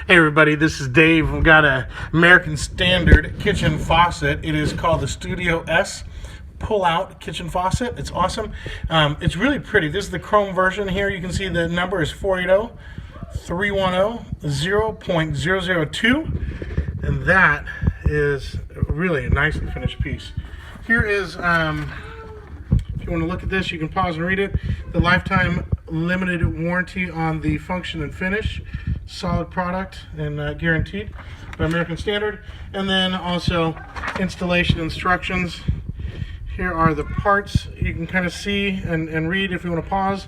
Hey everybody, this is Dave. We've got a American Standard kitchen faucet. It is called the Studio S pull-out kitchen faucet. It's awesome. It's really pretty. This is the chrome version here. You can see the number is 480-310-0.002, and that is really a nicely finished piece. Here is, if you want to look at this, you can pause and read it. The lifetime limited warranty on the function and finish. Solid product and guaranteed by American Standard. And then also installation instructions. Here are the parts you can kind of see and read if you want to pause.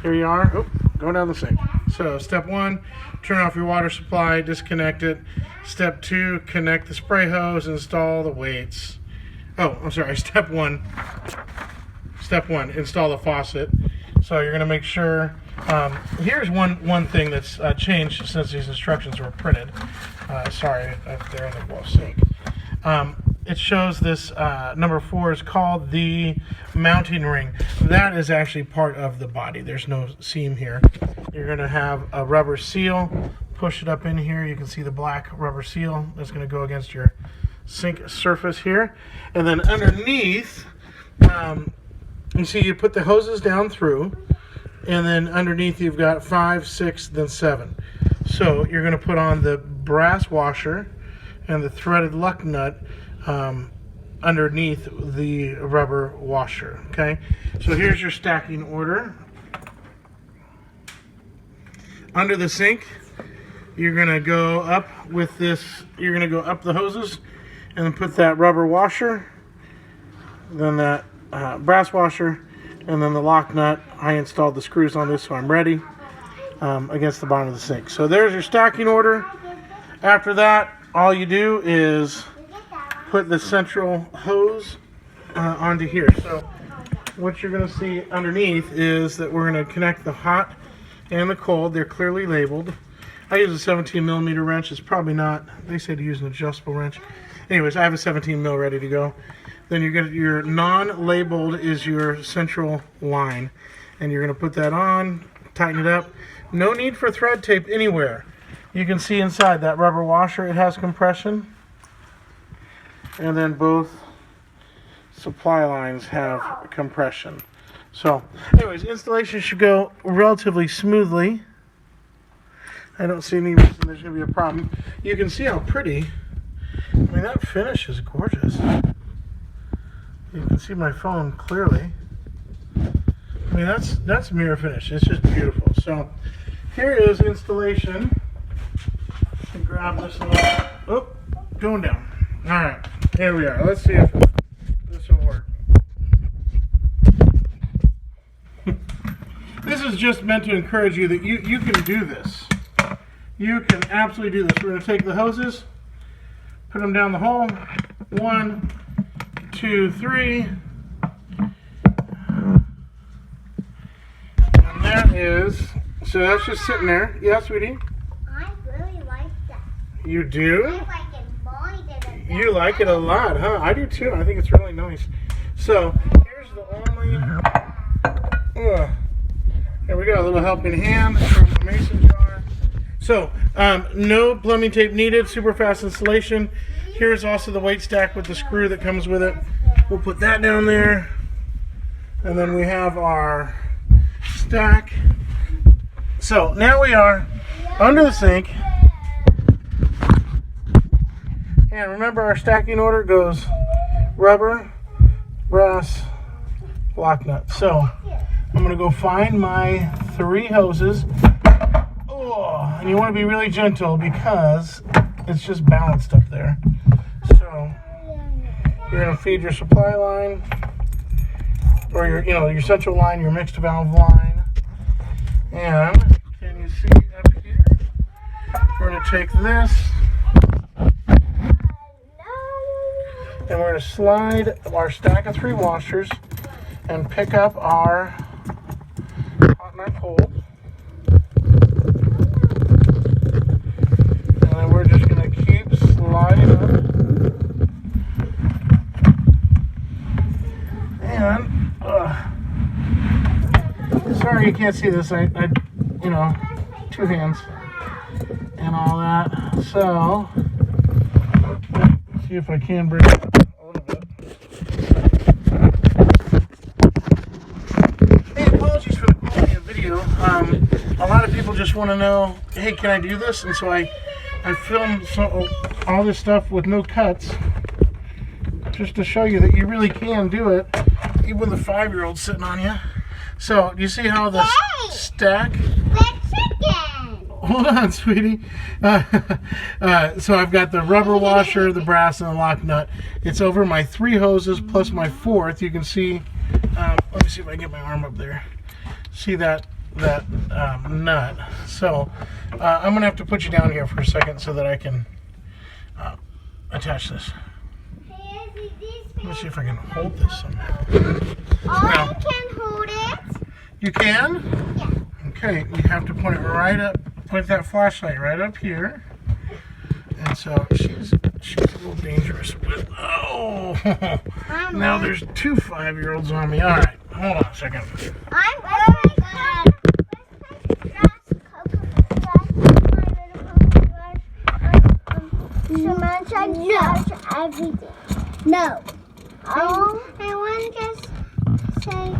Here you are. Oh, going down the sink. So step 1, turn off your water supply, disconnect it. Step 2, connect the spray hose, install the weights. Oh, I'm sorry. Step 1, install the faucet. So you're going to make sure. Here's one thing that's changed since these instructions were printed. Sorry, they're in the wall sink. It shows this number 4 is called the mounting ring. That is actually part of the body. There's no seam here. You're going to have a rubber seal. Push it up in here. You can see the black rubber seal that's going to go against your sink surface here. And then underneath, you see you put the hoses down through. And then underneath you've got 5, 6, then 7. So you're going to put on the brass washer and the threaded luck nut underneath the rubber washer. Okay, so here's your stacking order. Under the sink, you're going to go up with this. You're going to go up the hoses and then put that rubber washer, then that brass washer, and then the lock nut. I installed the screws on this, so I'm ready, against the bottom of the sink. So there's your stacking order. After that, all you do is put the central hose onto here. So what you're going to see underneath is that we're going to connect the hot and the cold. They're clearly labeled. I use a 17 millimeter wrench. It's probably not. They say to use an adjustable wrench. Anyways, I have a 17 mil ready to go. Then you're going to, your non-labeled is your central line, and you're going to put that on, tighten it up. No need for thread tape anywhere. You can see inside that rubber washer, it has compression, and then both supply lines have compression. So anyways, installation should go relatively smoothly. I don't see any reason there's going to be a problem. You can see how pretty. I mean, that finish is gorgeous. You can see my phone clearly. I mean, that's mirror finish. It's just beautiful. So here is installation. And grab this little. Oh, going down. All right, here we are. Let's see if this will work. This is just meant to encourage you that you can do this. You can absolutely do this. We're going to take the hoses, put them down the hole. 1, 2, 3. And that is, so that's just sitting there. Yeah, sweetie? I really like that. You do? I like it more than that. You like it a lot, huh? I do too. I think it's really nice. So, here's the only, there we go, a little helping hand from the mason jar. So, no plumbing tape needed, super fast installation. Here's also the weight stack with the screw that comes with it. We'll put that down there. And then we have our stack. So now we are under the sink. And remember, our stacking order goes rubber, brass, lock nut. So I'm going to go find my 3 hoses. Oh, and you want to be really gentle because it's just balanced up there. So you're going to feed your supply line, or your central line, your mixed valve line. And can you see up here? We're going to take this, and we're going to slide our stack of 3 washers and pick up our hot and our cold. And then we're just going to keep sliding up. And sorry you can't see this. I 2 hands and all that. So, let's see if I can bring it up a little bit. Hey, apologies for the quality of video. A lot of people just want to know, hey, can I do this? And so I filmed all this stuff with no cuts, just to show you that you really can do it, even with a 5-year-old sitting on you. So, you see how the stack? Hold on, sweetie. So I've got the rubber washer, the brass, and the lock nut. It's over my 3 hoses plus my 4th. You can see, let me see if I can get my arm up there. See that nut. So I'm going to have to put you down here for a second so that I can attach this. Let me see if I can hold this somehow. I can hold it. You can? Yeah. Okay, you have to point it right up, point that flashlight right up here. And so she's a little dangerous. But, oh, now there's 2 5-year-olds on me. All right, hold on a second. I'm very good. Everything. No. Oh, I want to just say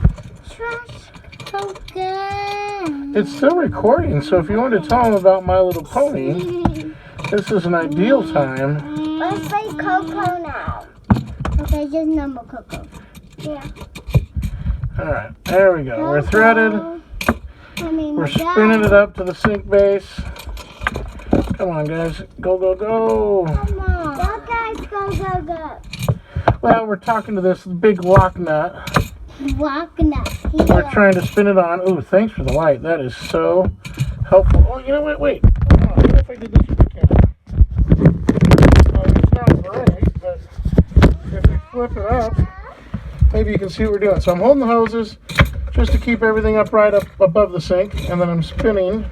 trash token. It's still recording, so if you want to tell them about My Little Pony, this is an ideal time. Let's play Coco now. Okay, just normal Coco. Yeah. All right, there we go. We're threaded. We're spinning it up to the sink base. Come on, guys. Go, go, go. Come on. Go, guys. Go, go, go. Well, we're talking to this big lock nut. Lock nut. We're trying to spin it on. Ooh, thanks for the light. That is so helpful. Oh, you know what? Wait. Hold on. What if I did this with the camera? It's not right, but if we flip it up, maybe you can see what we're doing. So I'm holding the hoses just to keep everything upright up above the sink, and then I'm spinning.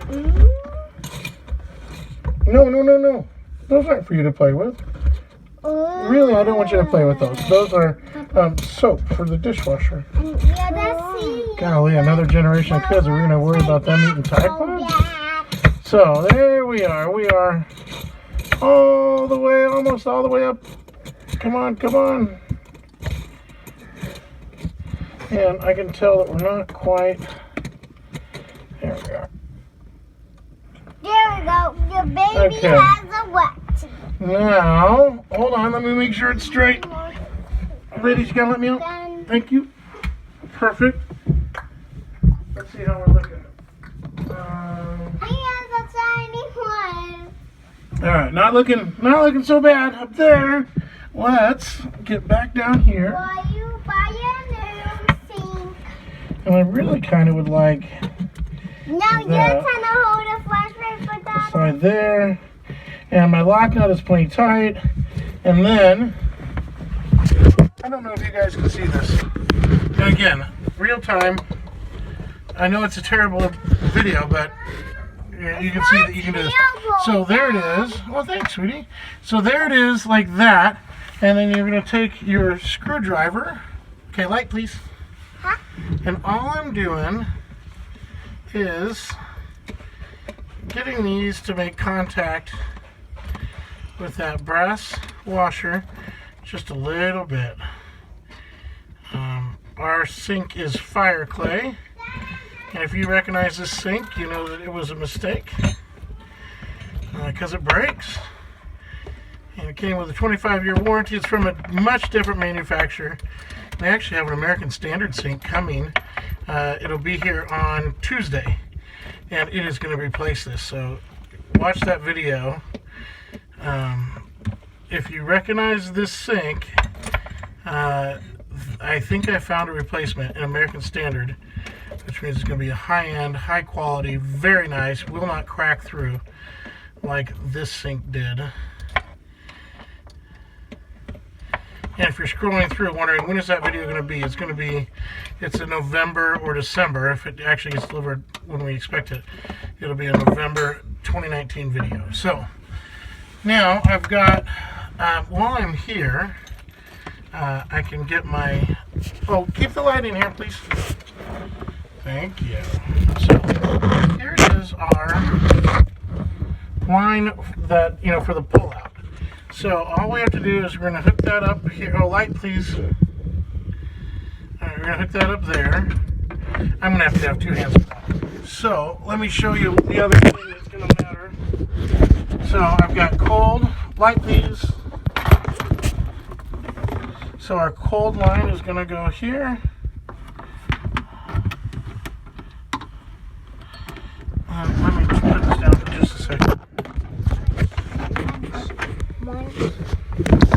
No. Those aren't for you to play with. Really, I don't want you to play with those. Those are soap for the dishwasher. Yeah, that's it. Golly, another generation of kids. Are we going to worry about them eating Tide Pods? So, there we are. We are almost all the way up. Come on. And I can tell that we're not quite. There we are. There we go. Your baby has a wet. Now, hold on. Let me make sure it's straight. Ladies, you gotta let me out. Thank you. Perfect. Let's see how we're looking. He has a tiny one. All right, not looking so bad up there. Let's get back down here. Will you buy a new sink? And I really kind of would like. Now you're trying to hold a flashlight for that. Slide there. And my lock nut is plenty tight. And then, I don't know if you guys can see this. And again, real time. I know it's a terrible video, but you can see that you can do this. So there it is. Well, thanks, sweetie. So there it is, like that. And then you're going to take your screwdriver. Okay, light, please. Huh? And all I'm doing is getting these to make contact with that brass washer just a little bit. Our sink is fire clay, and if you recognize this sink, you know that it was a mistake because it breaks. And it came with a 25-year warranty. It's from a much different manufacturer. They actually have an American Standard sink coming. It'll be here on Tuesday, and it is going to replace this. So watch that video. If you recognize this sink, I think I found a replacement, an American Standard, which means it's going to be a high-end, high-quality, very nice, will not crack through like this sink did. And if you're scrolling through wondering when is that video going to be, it's in November or December. If it actually gets delivered when we expect it, it'll be a November 2019 video. So now I've got, while I'm here, I can get my, keep the light in here, please. Thank you. So here is our line that, you know, for the pull out. So all we have to do is we're going to hook that up here. Oh, light, please. All right, we're going to hook that up there. I'm going to have 2 hands for that. So let me show you the other thing that's going to matter. So I've got cold, light, please. So our cold line is going to go here. Let me put this down for just a second.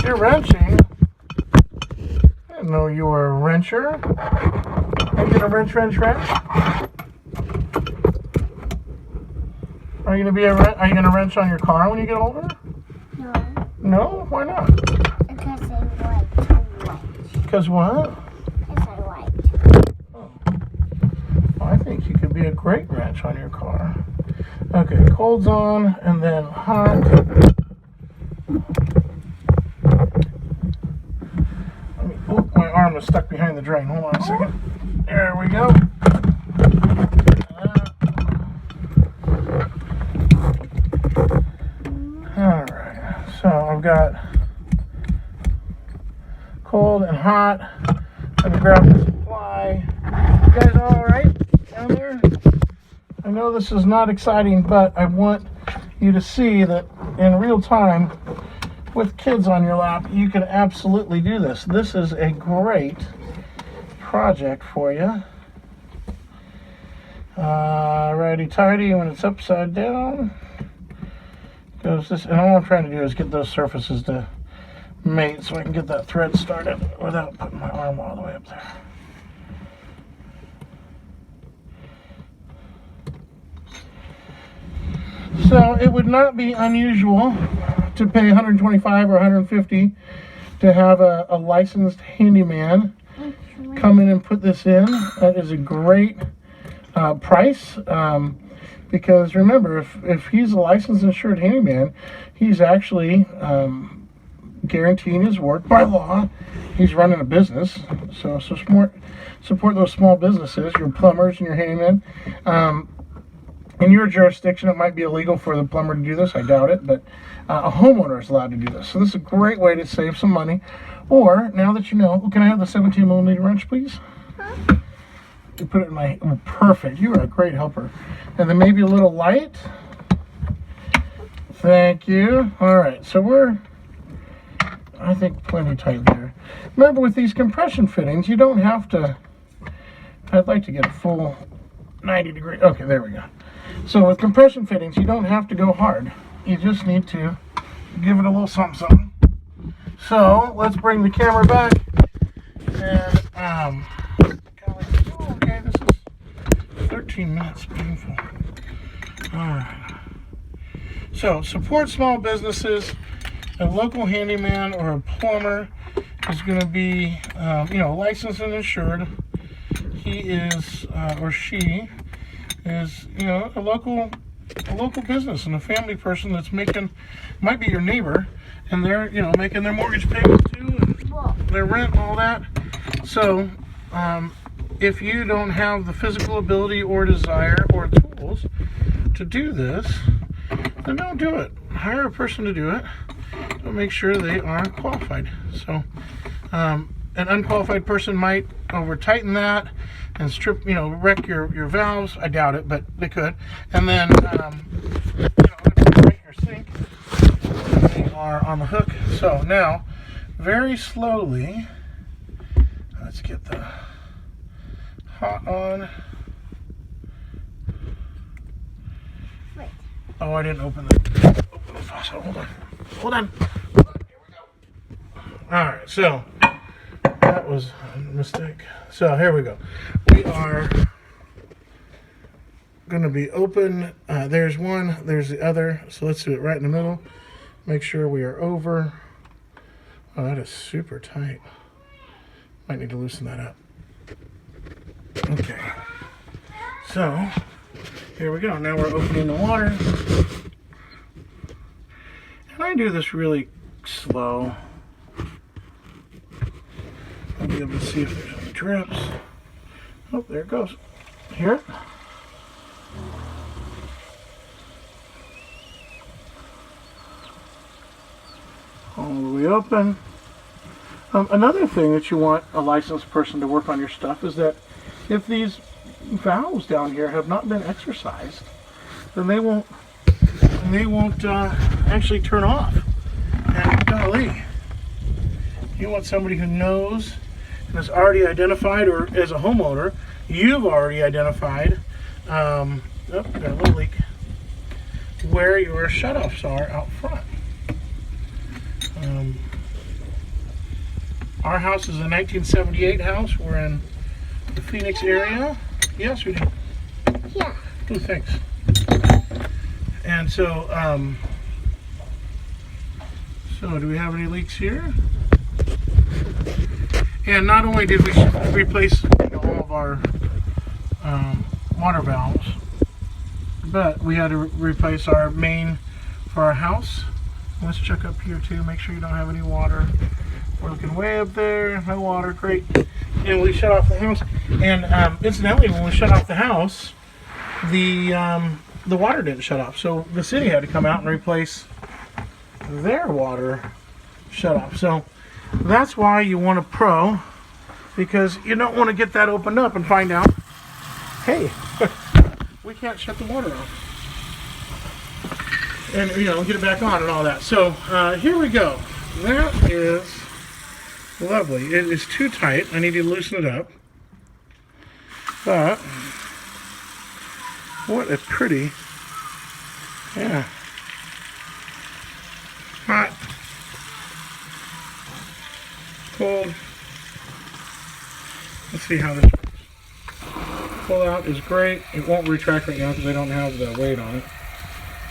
You're wrenching? I didn't know you were a wrencher. Are you gonna wrench? Are you gonna wrench on your car when you get older? No. No? Why not? Because I like to wrench. Because what? Because I like. Oh. Well, I think you could be a great wrench on your car. Okay, cold's on, and then hot. Oh, my arm is stuck behind the drain. Hold on a second. There we go. Alright, so I've got cold and hot. Let me grab the supply. You guys all alright down there? I know this is not exciting, but I want you to see that in real time, with kids on your lap, you can absolutely do this. This is a great project for you. Righty tighty when it's upside down. Goes this, and all I'm trying to do is get those surfaces to mate so I can get that thread started without putting my arm all the way up there. So it would not be unusual to pay $125 or $150 to have a licensed handyman come in and put this in. That is a great price, because remember, if he's a licensed insured handyman, he's actually guaranteeing his work by law. He's running a business, so support those small businesses, your plumbers and your handymen. In your jurisdiction, it might be illegal for the plumber to do this. I doubt it, but a homeowner is allowed to do this. So this is a great way to save some money. Or, now that you know, can I have the 17mm wrench, please? Huh? You put it in my, oh, perfect. You are a great helper. And then maybe a little light. Thank you. All right, so we're, I think, plenty tight there. Remember, with these compression fittings, you don't have to, I'd like to get a full 90 degree. Okay, there we go. So with compression fittings, you don't have to go hard. You just need to give it a little something, something. So let's bring the camera back. And okay, this is 13 minutes. Painful. All right. So support small businesses. A local handyman or a plumber is going to be, licensed and insured. He is or she is, a local business and a family person that's might be your neighbor, and they're, making their mortgage payment too, and their rent and all that. So if you don't have the physical ability or desire or tools to do this, then don't do it. Hire a person to do it, but make sure they are qualified. So an unqualified person might over tighten that and strip, wreck your valves. I doubt it, but they could. And then, if you break your sink, they are on the hook. So now, very slowly, let's get the hot on. Wait. Oh, I didn't open the faucet. Hold on. Here we go. All right, so that was a mistake. So here we go. We are going to be open. There's one, there's the other. So let's do it right in the middle. Make sure we are over. Oh, that is super tight. Might need to loosen that up. Okay. So here we go. Now we're opening the water. And I do this really slow. I'll be able to see if there's any drips. Oh, there it goes. Hear it? all the way open. Another thing that you want a licensed person to work on your stuff is that if these valves down here have not been exercised, then they won't actually turn off. And golly, you want somebody who knows and has already identified, or as a homeowner, you've already identified, got a little leak, where your shutoffs are out front. Our house is a 1978 house. We're in the Phoenix area. Yes, we do. Yeah. Oh, thanks. And so, do we have any leaks here? And not only did we replace all of our water valves, but we had to replace our main for our house. Let's check up here too, make sure you don't have any water. We're looking way up there, no water, great. And we shut off the house. And incidentally, when we shut off the house, the water didn't shut off. So the city had to come out and replace their water shut off. So that's why you want a pro, because you don't want to get that opened up and find out, hey, we can't shut the water off. And, get it back on and all that. So here we go. That is lovely. It is too tight. I need to loosen it up. But what a pretty, yeah, hot, cold. Let's see how this works. Pull out is great. It won't retract right now because I don't have the weight on it.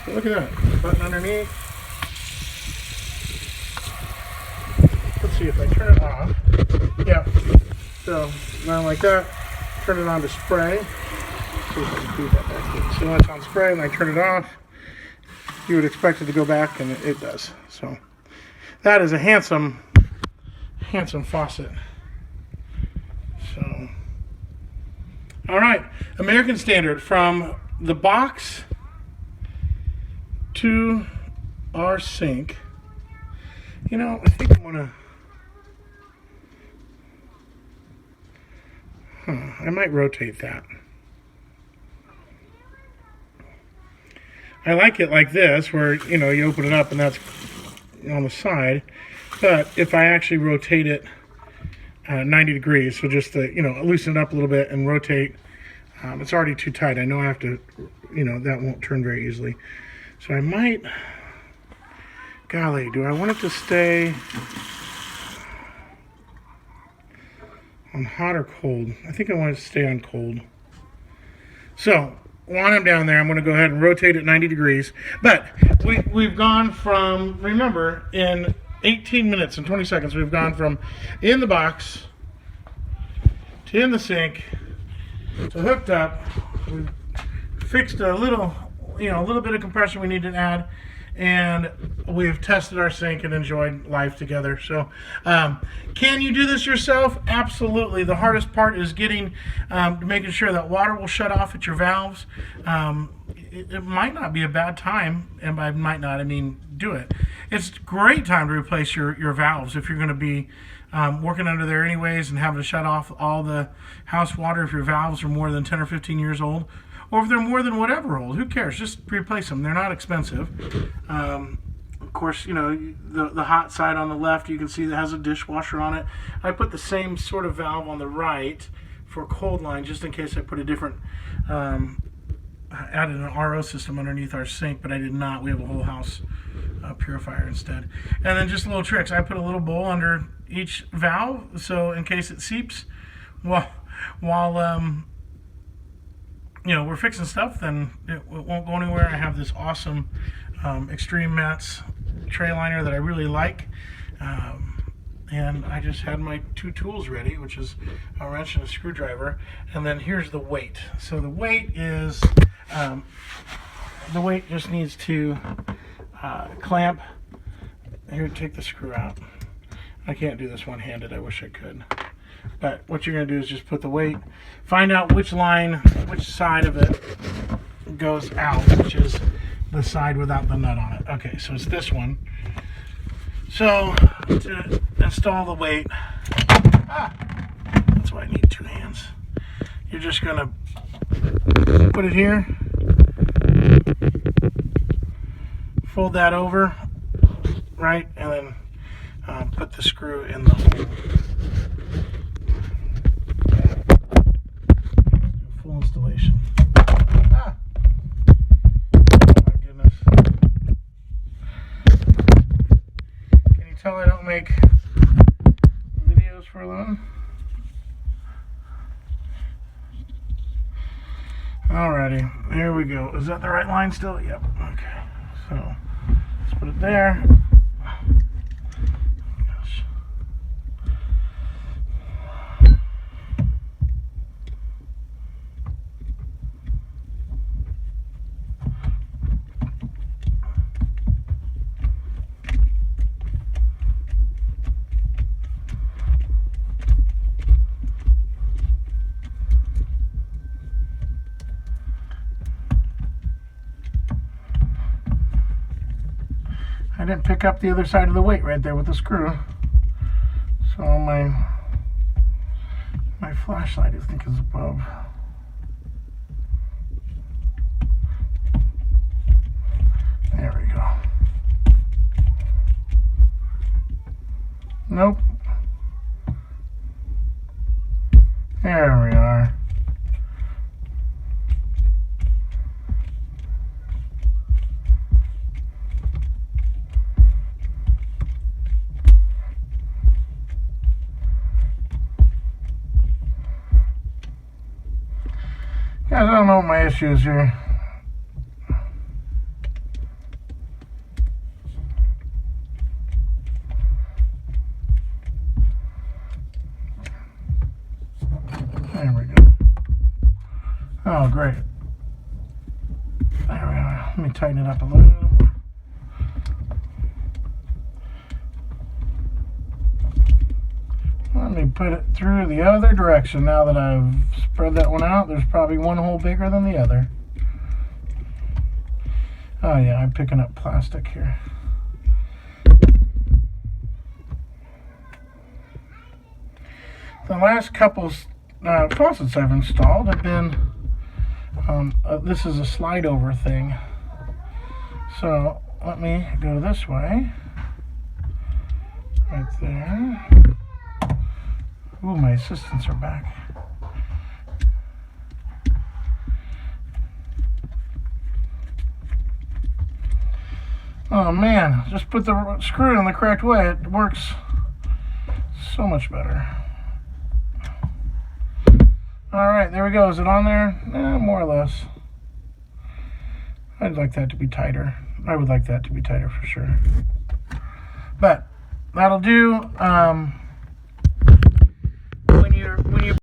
But look at that button underneath. Let's see if I turn it off. Yeah. So now like that. Turn it on to spray. Let's see if I can feed that back in. So when it's on spray and I turn it off, you would expect it to go back, and it does. So that is a handsome faucet. So, all right, American Standard, from the box to our sink. I think I want to. I might rotate that. I like it like this, where you open it up and that's on the side. But if I actually rotate it 90 degrees, so just to loosen it up a little bit and rotate, it's already too tight. I know I have to, that won't turn very easily. So I might. Golly, do I want it to stay on hot or cold? I think I want it to stay on cold. So while I'm down there, I'm going to go ahead and rotate it 90 degrees. But we've gone from, remember, in 18 minutes and 20 seconds, we've gone from in the box to in the sink to hooked up. We've fixed a little bit of compression we need to add. And we've tested our sink and enjoyed life together. So, can you do this yourself? Absolutely. The hardest part is making sure that water will shut off at your valves. It might not be a bad time, and by might not, I mean do it. It's a great time to replace your valves if you're going to be working under there anyways and having to shut off all the house water if your valves are more than 10 or 15 years old. Or if they're more than whatever old, who cares? Just replace them. They're not expensive. Of course, the hot side on the left, you can see that has a dishwasher on it. I put the same sort of valve on the right for cold line, just in case I put a different, added an RO system underneath our sink, but I did not. We have a whole house purifier instead. And then just little tricks. I put a little bowl under each valve, so in case it seeps, while we're fixing stuff, then it won't go anywhere. I have this awesome Extreme Mats tray liner that I really like. And I just had my two tools ready, which is a wrench and a screwdriver. And then here's the weight. So the weight is, just needs to clamp. Here, take the screw out. I can't do this one-handed. I wish I could. But what you're going to do is just put the weight, find out which side of it goes out, which is the side without the nut on it. Okay, so it's this one. So to install the weight, that's why I need 2 hands. You're just gonna put it here, fold that over, right, and then put the screw in the hole. Full installation. Oh my goodness. Can you tell I don't make videos for a living? Alrighty, here we go. Is that the right line still? Yep. Okay. So let's put it there. Gosh. I didn't pick up the other side of the weight right there with the screw. So my flashlight I think is above. There we go. Nope. There we are. Guys, I don't know what my issue is here. There we go. Oh, great. There we are. Let me tighten it up a little more. Let me put it through the other direction. Now that I've spread that one out, there's probably one hole bigger than the other. Oh yeah, I'm picking up plastic here. The last couple faucets I've installed have been, this is a slide over thing. So let me go this way. Right there. Ooh, my assistants are back. Oh man, just put the screw in the correct way. It works so much better. Alright, there we go. Is it on there? More or less. I'd like that to be tighter. I would like that to be tighter for sure. But that'll do.